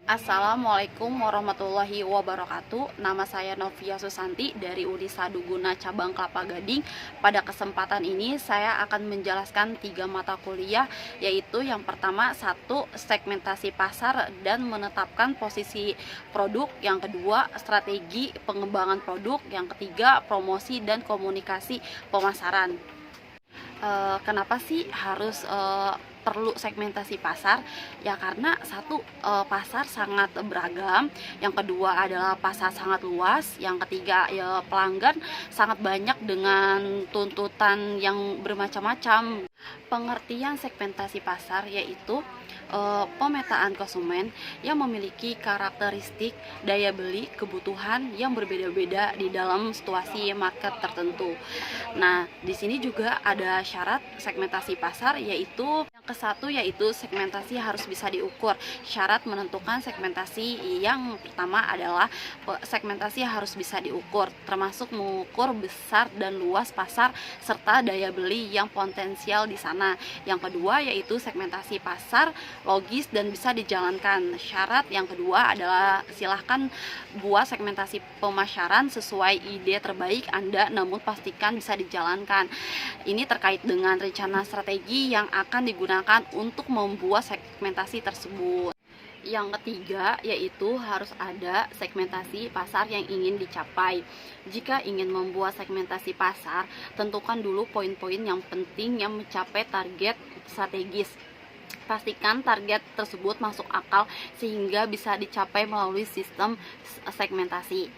Assalamualaikum warahmatullahi wabarakatuh. Nama saya Novia Susanti dari Unisaduguna Cabang Kelapa Gading. Pada kesempatan ini saya akan menjelaskan 3 mata kuliah, yaitu yang pertama 1 segmentasi pasar dan menetapkan posisi produk, yang kedua strategi pengembangan produk, yang ketiga promosi dan komunikasi pemasaran. Kenapa sih harus perlu segmentasi pasar? Ya karena satu, pasar sangat beragam, yang kedua adalah pasar sangat luas, yang ketiga ya pelanggan sangat banyak dengan tuntutan yang bermacam-macam. Pengertian segmentasi pasar yaitu pemetaan konsumen yang memiliki karakteristik daya beli kebutuhan yang berbeda-beda di dalam situasi market tertentu. Nah, di sini juga ada syarat segmentasi pasar, yaitu yang ke-1 yaitu segmentasi harus bisa diukur. Syarat menentukan segmentasi yang pertama adalah segmentasi harus bisa diukur, termasuk mengukur besar dan luas pasar serta daya beli yang potensial di sana. Yang kedua yaitu segmentasi pasar logis dan bisa dijalankan. Syarat yang kedua adalah silahkan buat segmentasi pemasaran sesuai ide terbaik Anda, namun pastikan bisa dijalankan. Ini terkait dengan rencana strategi yang akan digunakan untuk membuat segmentasi tersebut. Yang ketiga yaitu harus ada segmentasi pasar yang ingin dicapai. Jika ingin membuat segmentasi pasar, tentukan dulu poin-poin yang penting yang mencapai target strategis. Pastikan target tersebut masuk akal sehingga bisa dicapai melalui sistem segmentasi.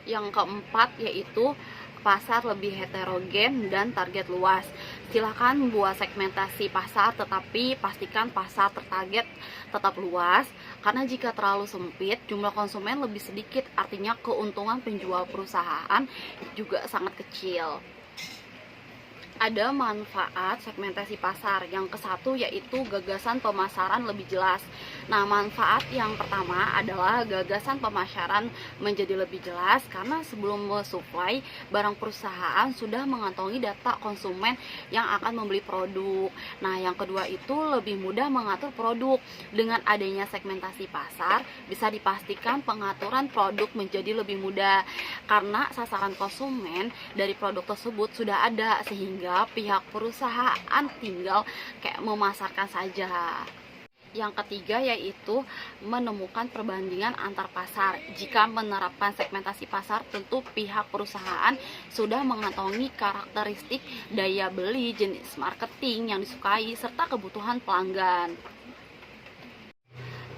Yang keempat yaitu pasar lebih heterogen dan target luas. Silakan buat segmentasi pasar, tetapi pastikan pasar tertarget tetap luas, karena jika terlalu sempit jumlah konsumen lebih sedikit, artinya keuntungan penjual perusahaan juga sangat kecil. Ada manfaat segmentasi pasar. Yang ke-1 yaitu gagasan pemasaran lebih jelas. Nah, manfaat yang pertama adalah gagasan pemasaran menjadi lebih jelas karena sebelum mensuplai barang perusahaan sudah mengantongi data konsumen yang akan membeli produk. Nah, yang kedua itu lebih mudah mengatur produk. Dengan adanya segmentasi pasar, bisa dipastikan pengaturan produk menjadi lebih mudah karena sasaran konsumen dari produk tersebut sudah ada, sehingga pihak perusahaan tinggal kayak memasarkan saja. Yang ketiga yaitu menemukan perbandingan antar pasar. Jika menerapkan segmentasi pasar, tentu pihak perusahaan sudah mengantongi karakteristik daya beli, jenis marketing yang disukai, serta kebutuhan pelanggan.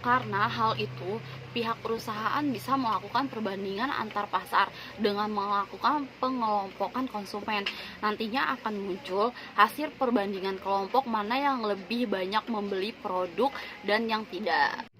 Karena hal itu, pihak perusahaan bisa melakukan perbandingan antar pasar dengan melakukan pengelompokan konsumen. Nantinya akan muncul hasil perbandingan kelompok mana yang lebih banyak membeli produk dan yang tidak.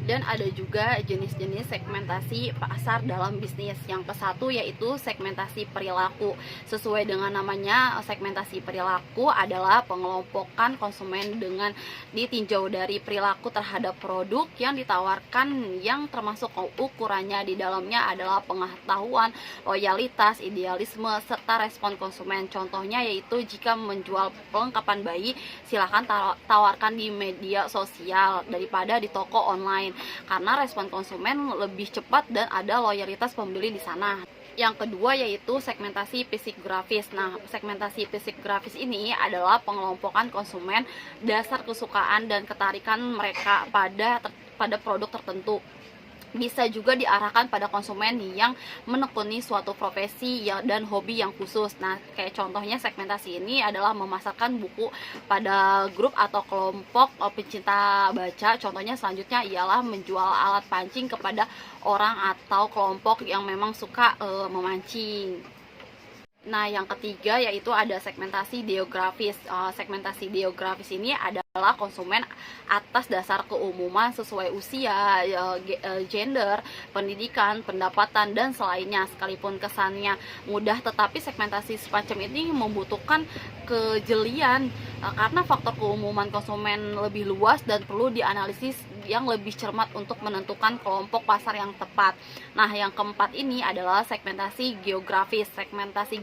Dan ada juga jenis-jenis segmentasi pasar dalam bisnis. Yang ke-1 yaitu segmentasi perilaku. Sesuai dengan namanya, segmentasi perilaku adalah pengelompokan konsumen dengan ditinjau dari perilaku terhadap produk yang ditawarkan, yang termasuk ukurannya di dalamnya adalah pengetahuan, loyalitas, idealisme, serta respon konsumen. Contohnya yaitu jika menjual perlengkapan bayi, silahkan tawarkan di media sosial daripada di toko online, karena respon konsumen lebih cepat dan ada loyalitas pembeli di sana. Yang kedua yaitu segmentasi psikografis. Nah, segmentasi psikografis ini adalah pengelompokan konsumen dasar kesukaan dan ketarikan mereka pada produk tertentu. Bisa juga diarahkan pada konsumen yang menekuni suatu profesi dan hobi yang khusus. Nah, kayak contohnya segmentasi ini adalah memasarkan buku pada grup atau kelompok pencinta baca. Contohnya selanjutnya ialah menjual alat pancing kepada orang atau kelompok yang memang suka memancing. Nah, yang ketiga yaitu ada segmentasi geografis. Segmentasi geografis ini adalah konsumen atas dasar keumuman sesuai usia, gender, pendidikan, pendapatan, dan selainnya. Sekalipun kesannya mudah, tetapi segmentasi semacam ini membutuhkan kejelian karena faktor keumuman konsumen lebih luas dan perlu dianalisis yang lebih cermat untuk menentukan kelompok pasar yang tepat. Nah, yang keempat ini adalah segmentasi geografis. Segmentasi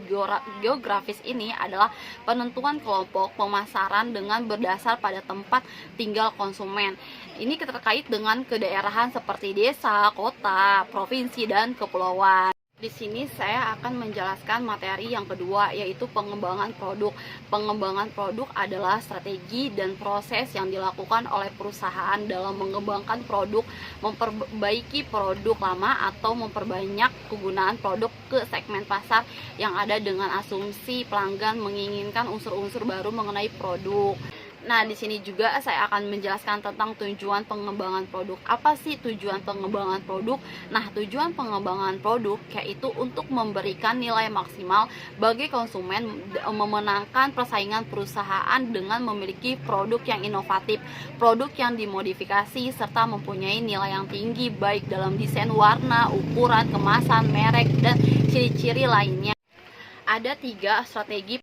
geografis ini adalah penentuan kelompok pemasaran dengan berdasar pada tempat tinggal konsumen. Ini terkait dengan kedaerahan seperti desa, kota, provinsi, dan kepulauan. Di sini saya akan menjelaskan materi yang kedua, yaitu pengembangan produk. Pengembangan produk adalah strategi dan proses yang dilakukan oleh perusahaan dalam mengembangkan produk, memperbaiki produk lama, atau memperbanyak kegunaan produk ke segmen pasar yang ada dengan asumsi pelanggan menginginkan unsur-unsur baru mengenai produk. Nah, di sini juga saya akan menjelaskan tentang tujuan pengembangan produk. Apa sih tujuan pengembangan produk? Nah, tujuan pengembangan produk yaitu untuk memberikan nilai maksimal bagi konsumen, memenangkan persaingan perusahaan dengan memiliki produk yang inovatif, produk yang dimodifikasi, serta mempunyai nilai yang tinggi baik dalam desain, warna, ukuran, kemasan, merek, dan ciri-ciri lainnya. Ada 3 strategi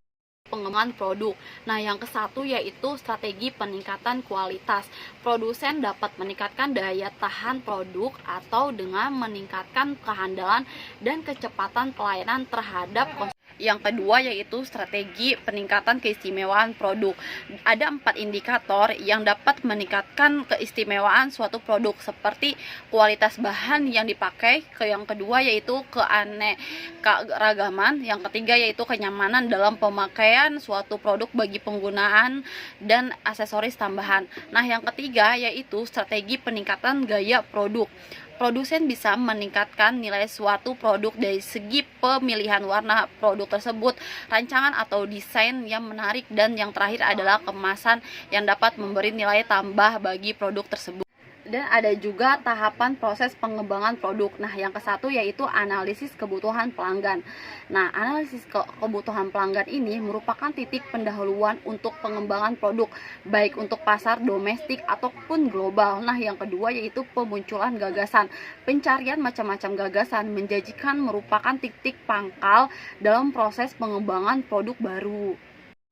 pengembangan produk. Nah, yang ke-1 yaitu strategi peningkatan kualitas. Produsen dapat meningkatkan daya tahan produk atau dengan meningkatkan kehandalan dan kecepatan pelayanan terhadap konsumen. Yang kedua yaitu strategi peningkatan keistimewaan produk. Ada 4 indikator yang dapat meningkatkan keistimewaan suatu produk, seperti kualitas bahan yang dipakai, yang kedua yaitu keanekaragaman, yang ketiga yaitu kenyamanan dalam pemakaian suatu produk bagi penggunaan dan aksesoris tambahan. Nah, yang ketiga yaitu strategi peningkatan gaya produk. Produsen bisa meningkatkan nilai suatu produk dari segi pemilihan warna produk tersebut, rancangan atau desain yang menarik, dan yang terakhir adalah kemasan yang dapat memberi nilai tambah bagi produk tersebut. Dan ada juga tahapan proses pengembangan produk. Nah, yang ke-1 yaitu analisis kebutuhan pelanggan. Nah, analisis kebutuhan pelanggan ini merupakan titik pendahuluan untuk pengembangan produk, baik untuk pasar domestik ataupun global. Nah, yang kedua yaitu pemunculan gagasan. Pencarian macam-macam gagasan menjanjikan merupakan titik pangkal dalam proses pengembangan produk baru.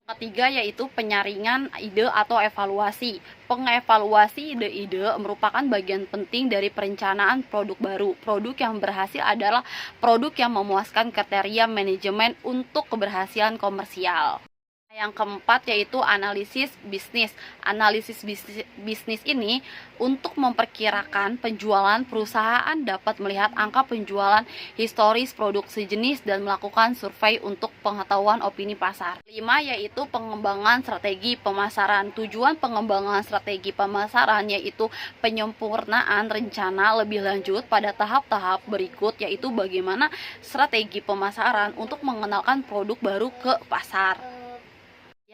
Ketiga yaitu penyaringan ide atau evaluasi. Pengevaluasi ide-ide merupakan bagian penting dari perencanaan produk baru. Produk yang berhasil adalah produk yang memuaskan kriteria manajemen untuk keberhasilan komersial. Yang keempat yaitu analisis bisnis. Analisis bisnis ini untuk memperkirakan penjualan perusahaan, dapat melihat angka penjualan historis produk sejenis dan melakukan survei untuk pengetahuan opini pasar. 5 yaitu pengembangan strategi pemasaran. Tujuan pengembangan strategi pemasaran yaitu penyempurnaan rencana lebih lanjut pada tahap-tahap berikut, yaitu bagaimana strategi pemasaran untuk mengenalkan produk baru ke pasar.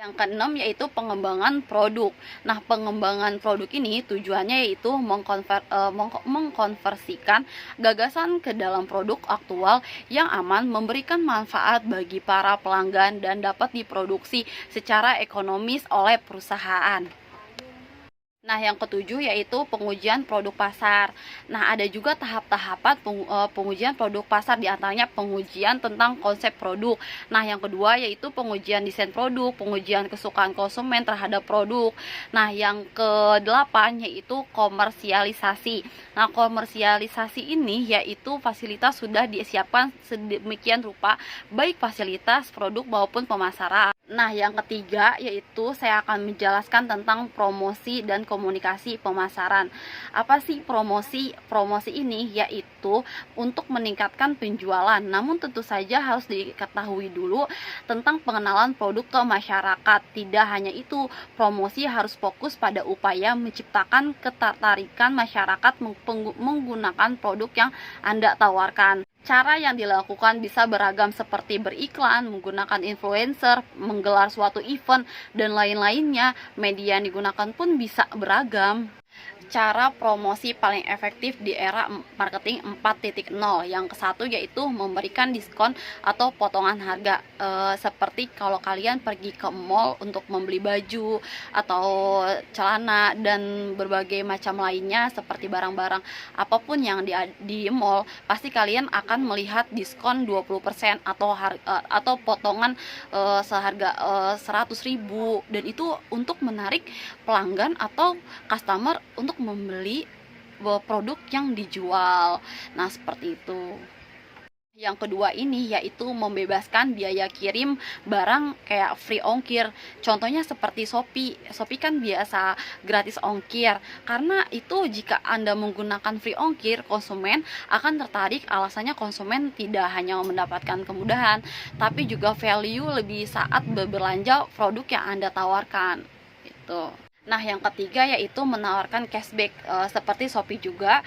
Yang keenam yaitu pengembangan produk. Nah, pengembangan produk ini tujuannya yaitu mengkonversikan gagasan ke dalam produk aktual yang aman, memberikan manfaat bagi para pelanggan, dan dapat diproduksi secara ekonomis oleh perusahaan. Nah, yang ketujuh yaitu pengujian produk pasar. Nah, ada juga tahap-tahapan pengujian produk pasar, diantaranya pengujian tentang konsep produk. Nah, yang kedua yaitu pengujian desain produk, pengujian kesukaan konsumen terhadap produk. Nah, yang kedelapan yaitu komersialisasi. Nah, komersialisasi ini yaitu fasilitas sudah disiapkan sedemikian rupa, baik fasilitas produk maupun pemasaran. Nah, yang ketiga yaitu saya akan menjelaskan tentang promosi dan komunikasi pemasaran. Apa sih promosi? Promosi ini yaitu untuk meningkatkan penjualan. Namun tentu saja harus diketahui dulu tentang pengenalan produk ke masyarakat. Tidak hanya itu, promosi harus fokus pada upaya menciptakan ketertarikan masyarakat menggunakan produk yang Anda tawarkan. Cara yang dilakukan bisa beragam, seperti beriklan, menggunakan influencer, menggelar suatu event, dan lain-lainnya. Media yang digunakan pun bisa beragam. Cara promosi paling efektif di era marketing 4.0. Yang ke-1 yaitu memberikan diskon atau potongan harga. Seperti kalau kalian pergi ke mall untuk membeli baju atau celana dan berbagai macam lainnya, seperti barang-barang apapun yang di mall, pasti kalian akan melihat diskon 20% atau potongan seharga 100.000, dan itu untuk menarik pelanggan atau customer untuk membeli produk yang dijual. Nah, seperti itu. Yang kedua ini yaitu membebaskan biaya kirim barang kayak free ongkir. Contohnya seperti Shopee. Shopee kan biasa gratis ongkir. Karena itu jika Anda menggunakan free ongkir, konsumen akan tertarik. Alasannya konsumen tidak hanya mendapatkan kemudahan, tapi juga value lebih saat berbelanja produk yang Anda tawarkan. Itu. Nah, yang ketiga yaitu menawarkan cashback. Seperti Shopee juga,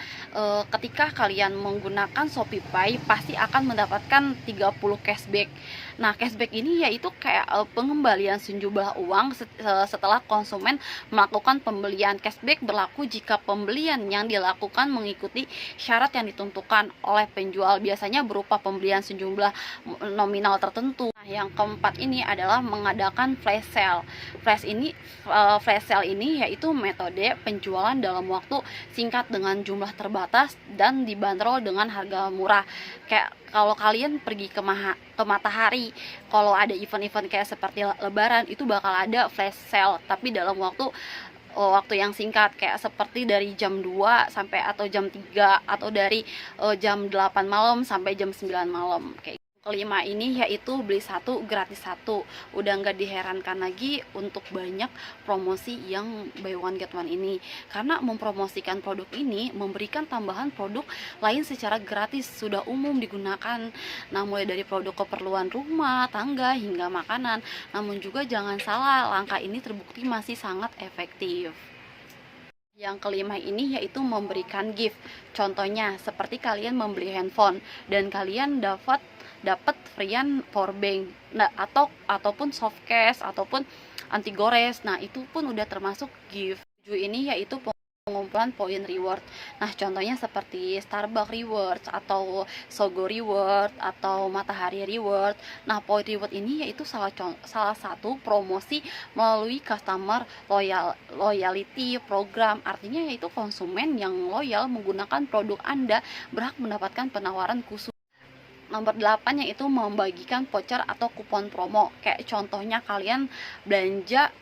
ketika kalian menggunakan Shopee Pay pasti akan mendapatkan 30 cashback. Nah, cashback ini yaitu kayak pengembalian sejumlah uang setelah konsumen melakukan pembelian. Cashback berlaku jika pembelian yang dilakukan mengikuti syarat yang ditentukan oleh penjual, biasanya berupa pembelian sejumlah nominal tertentu. Nah, yang keempat ini adalah mengadakan flash sale. Flash sale ini yaitu metode penjualan dalam waktu singkat dengan jumlah terbatas dan dibanderol dengan harga murah. Kayak kalau kalian pergi ke Matahari, kalau ada event-event kayak seperti Lebaran, itu bakal ada flash sale, tapi dalam waktu yang singkat, kayak seperti dari jam 2 sampai atau jam 3, atau dari jam 8 malam sampai jam 9 malam kayak. Kelima ini yaitu beli satu gratis satu. Udah nggak diherankan lagi untuk banyak promosi yang buy one get one ini, karena mempromosikan produk ini memberikan tambahan produk lain secara gratis, sudah umum digunakan. Nah, mulai dari produk keperluan rumah tangga hingga makanan. Namun juga jangan salah, langkah ini terbukti masih sangat efektif. Yang kelima ini yaitu memberikan gift. Contohnya seperti kalian membeli handphone dan kalian dapat freean power bank, nah, ataupun soft case ataupun anti gores. Nah, itu pun udah termasuk gift. 7 ini yaitu pengumpulan poin reward. Nah, contohnya seperti Starbucks Rewards atau Sogo Reward atau Matahari Reward. Nah, poin reward ini yaitu salah satu promosi melalui customer loyalty program. Artinya yaitu konsumen yang loyal menggunakan produk Anda berhak mendapatkan penawaran khusus. Nomor 8 yaitu membagikan voucher atau kupon promo. Kayak contohnya kalian belanja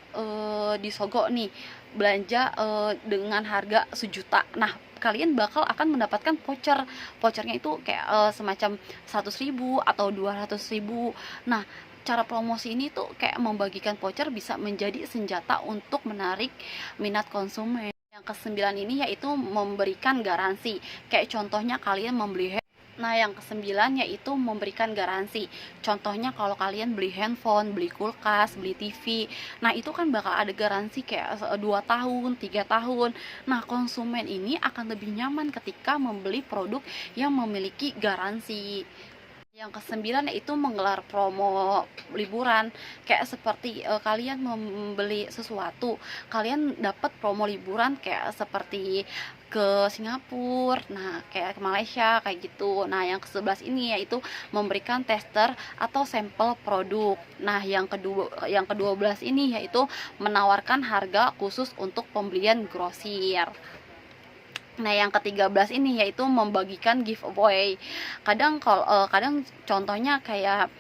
di Sogo nih, belanja dengan harga 1 juta. Nah, kalian bakal akan mendapatkan voucher. Vouchernya itu kayak semacam 100.000 atau 200.000. Nah, cara promosi ini tuh kayak membagikan voucher bisa menjadi senjata untuk menarik minat konsumen. Yang ke-9 ini yaitu memberikan garansi. Kayak contohnya kalian membeli. Nah, yang ke-9 yaitu memberikan garansi. Contohnya kalau kalian beli handphone, beli kulkas, beli TV. Nah, itu kan bakal ada garansi kayak 2 tahun, 3 tahun. Nah, konsumen ini akan lebih nyaman ketika membeli produk yang memiliki garansi. Yang ke-9 yaitu menggelar promo liburan. Kayak seperti kalian membeli sesuatu, kalian dapat promo liburan kayak seperti ke Singapura, nah kayak ke Malaysia kayak gitu. Nah, yang ke-11 ini yaitu memberikan tester atau sampel produk. Nah, yang ke-12 ini yaitu menawarkan harga khusus untuk pembelian grosir. Nah, yang ke-13 ini yaitu membagikan giveaway. Kadang contohnya kayak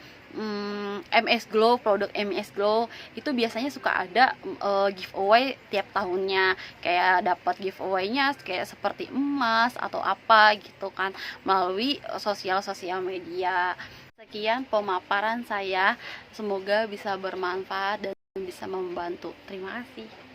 MS Glow, produk MS Glow itu biasanya suka ada giveaway tiap tahunnya, kayak dapat giveaway-nya kayak seperti emas atau apa gitu kan, melalui sosial media. Sekian pemaparan saya, semoga bisa bermanfaat dan bisa membantu. Terima kasih.